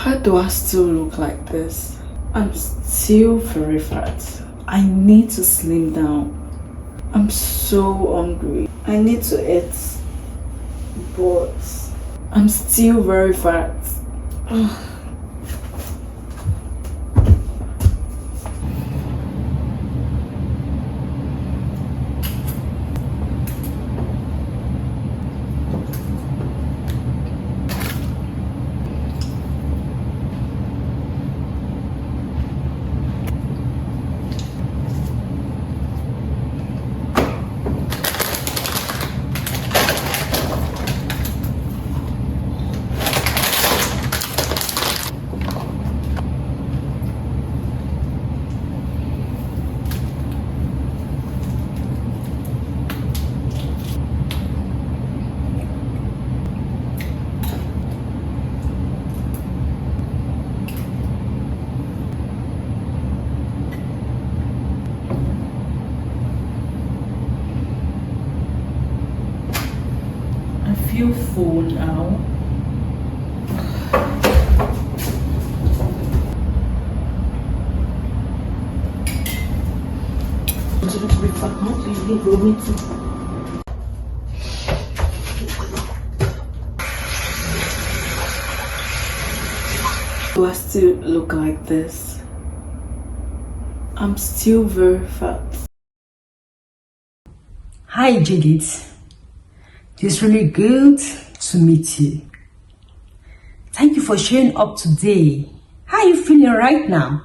How do I still look like this? I'm still very fat. I need to slim down. I'm so hungry. I need to eat, but I'm still very fat. I feel full now. Do I still look like this? I'm still very fat. Hi Judith, it's really good to meet you. Thank you for showing up today. How are you feeling right now?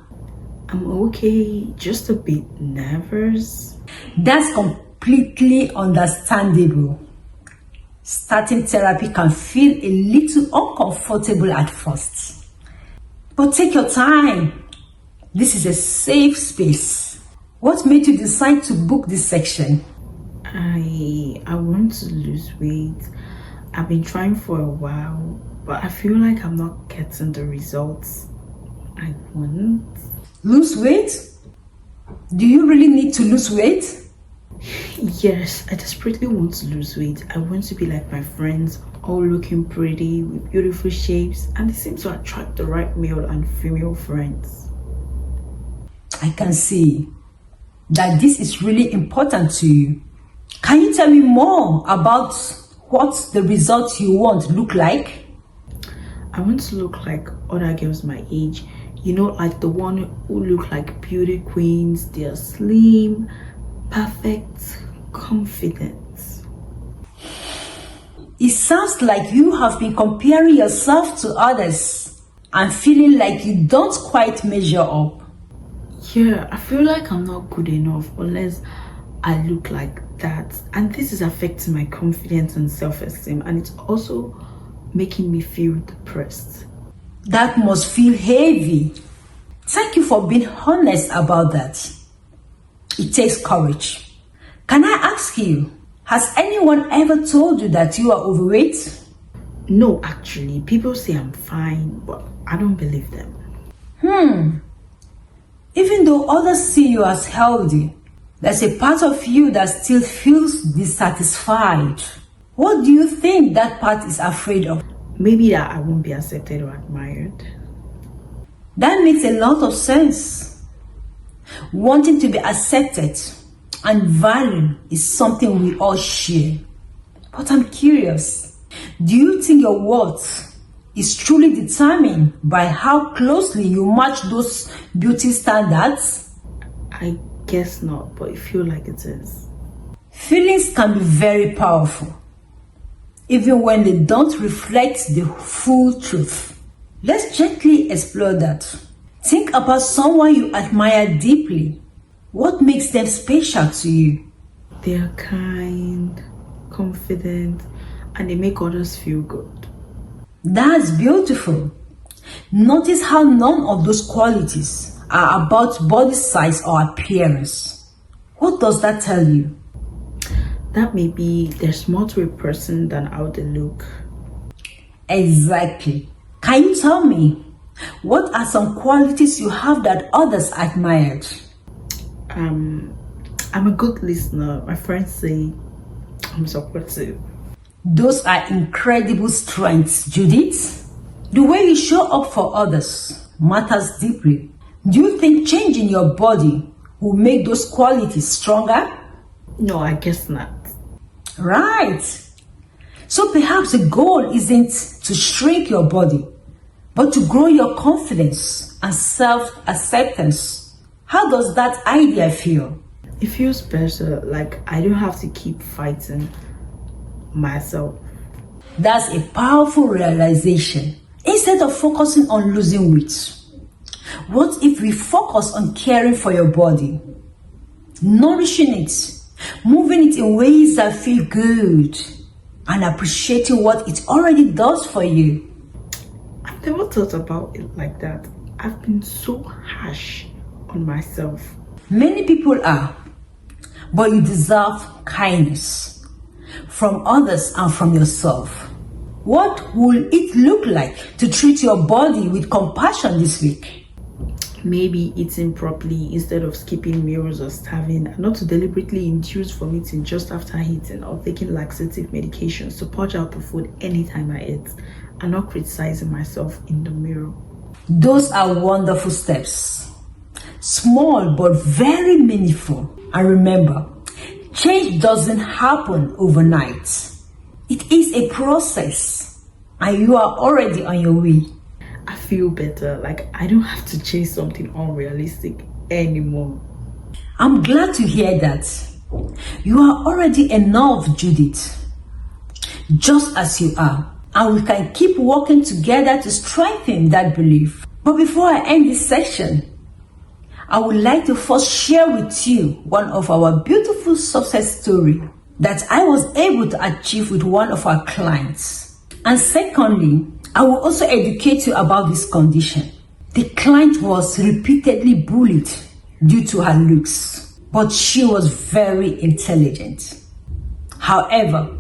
I'm okay, just a bit nervous. That's completely understandable. Starting therapy can feel a little uncomfortable at first. But take your time. This is a safe space. What made you decide to book this section? I want to lose weight. I've been trying for a while, but I feel like I'm not getting the results I want. Lose weight? Do you really need to lose weight? Yes, I desperately want to lose weight. I want to be like my friends, all looking pretty with beautiful shapes, and they seem to attract the right male and female friends. I can see that this is really important to you. Can you tell me more about what the results you want look like? I want to look like other girls my age, you know, like the one who look like beauty queens. They're slim, perfect, confident. It sounds like you have been comparing yourself to others and feeling like you don't quite measure up. Yeah, I feel like I'm not good enough unless I look like that, and this is affecting my confidence and self-esteem, and it's also making me feel depressed. That must feel heavy. Thank you for being honest about that. It takes courage. Can I ask you, has anyone ever told you that you are overweight? No, actually, people say I'm fine, but I don't believe them. Even though others see you as healthy, there's a part of you that still feels dissatisfied. What do you think that part is afraid of? Maybe that I won't be accepted or admired. That makes a lot of sense. Wanting to be accepted and valued is something we all share. But I'm curious, do you think your worth is truly determined by how closely you match those beauty standards? I guess not, but I feel like it is. Feelings can be very powerful, even when they don't reflect the full truth. Let's gently explore that. Think about someone you admire deeply. What makes them special to you? They are kind, confident, and they make others feel good. That's beautiful. Notice how none of those qualities are about body size or appearance. What does that tell you? That maybe there's more to a person than how they look. Exactly. Can you tell me, what are some qualities you have that others admired? I'm a good listener. My friends say I'm supportive. Those are incredible strengths, Judith. The way you show up for others matters deeply. Do you think changing your body will make those qualities stronger? No, I guess not. Right. So perhaps the goal isn't to shrink your body, but to grow your confidence and self-acceptance. How does that idea feel? It feels better, like I don't have to keep fighting myself. That's a powerful realization. Instead of focusing on losing weight, what if we focus on caring for your body, nourishing it, moving it in ways that feel good, and appreciating what it already does for you? I've never thought about it like that. I've been so harsh on myself. Many people are, but you deserve kindness from others and from yourself. What will it look like to treat your body with compassion this week? Maybe eating properly instead of skipping meals or starving, and not to deliberately induce vomiting just after eating, or taking laxative medications to purge out the food anytime I eat, and not criticizing myself in the mirror. Those are wonderful steps. Small but very meaningful. And remember, change doesn't happen overnight. It is a process, and you are already on your way. I feel better, like I don't have to chase something unrealistic anymore. I'm glad to hear that. You are already enough, Judith, just as you are, and we can keep working together to strengthen that belief. But before I end this section, I would like to first share with you one of our beautiful success stories that I was able to achieve with one of our clients. And secondly, I will also educate you about this condition. The client was repeatedly bullied due to her looks, but she was very intelligent. However,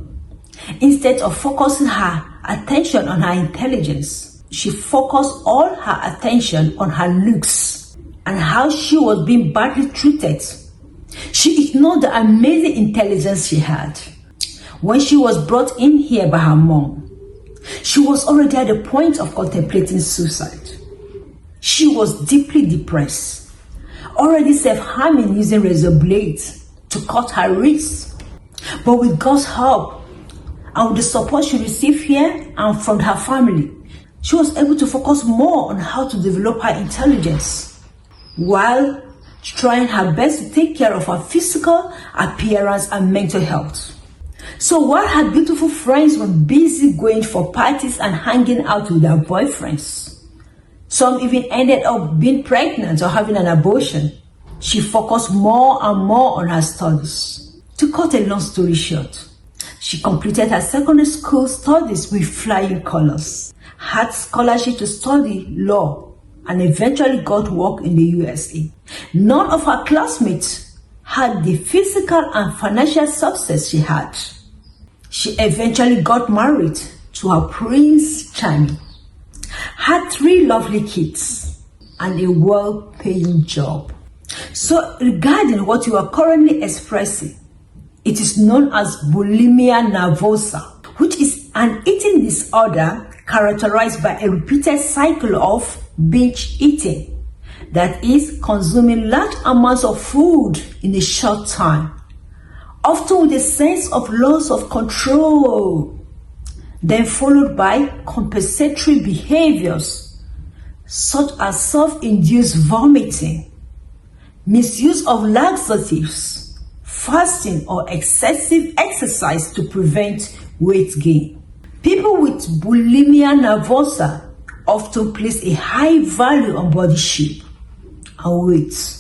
instead of focusing her attention on her intelligence, she focused all her attention on her looks and how she was being badly treated. She ignored the amazing intelligence she had. When she was brought in here by her mom, she was already at the point of contemplating suicide. She was deeply depressed, already self-harming using razor blades to cut her wrists. But with God's help and with the support she received here and from her family, she was able to focus more on how to develop her intelligence while trying her best to take care of her physical appearance and mental health. So while her beautiful friends were busy going for parties and hanging out with their boyfriends, some even ended up being pregnant or having an abortion, she focused more and more on her studies. To cut a long story short, she completed her secondary school studies with flying colors, had scholarship to study law, and eventually got work in the USA. None of her classmates had the physical and financial success she had. She eventually got married to her Prince Charming, had 3 lovely kids, and a well-paying job. So regarding what you are currently expressing, it is known as Bulimia Nervosa, which is an eating disorder characterized by a repeated cycle of binge eating, that is, consuming large amounts of food in a short time, often with a sense of loss of control, then followed by compensatory behaviors such as self-induced vomiting, misuse of laxatives, fasting, or excessive exercise to prevent weight gain. People with bulimia nervosa often place a high value on body shape and weight,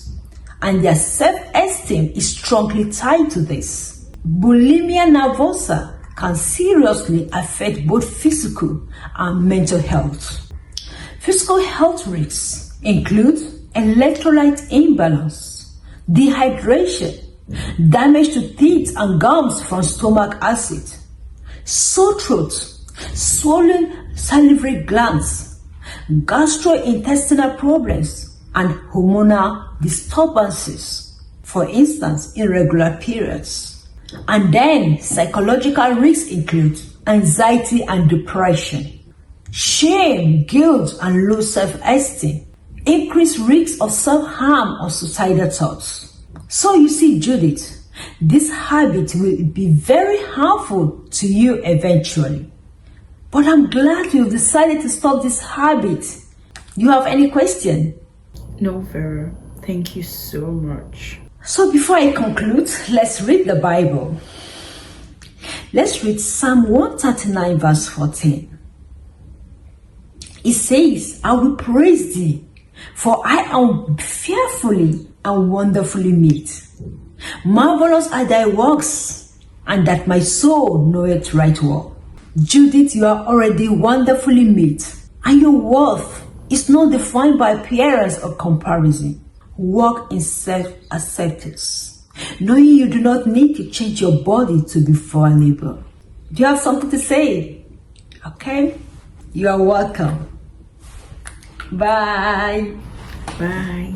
and their self-esteem is strongly tied to this. Bulimia nervosa can seriously affect both physical and mental health. Physical health risks include electrolyte imbalance, dehydration, damage to teeth and gums from stomach acid, sore throat, swollen salivary glands, gastrointestinal problems, and hormonal disturbances, for instance, irregular periods. And then psychological risks include anxiety and depression, shame, guilt, and low self-esteem, increased risk of self-harm or suicidal thoughts. So you see, Judith, this habit will be very harmful to you eventually. But I'm glad you've decided to stop this habit. You have any question? No, Vera. Thank you so much. So before I conclude, let's read the Bible. Let's read Psalm 139 verse 14. It says, I will praise thee, for I am fearfully and wonderfully made. Marvelous are thy works, and that my soul knoweth right well. Judith, you are already wonderfully made, and your worth is not defined by appearance or comparison. Walk in self-acceptance, knowing you do not need to change your body to be valuable. Do you have something to say? Okay? You are welcome. Bye. Bye.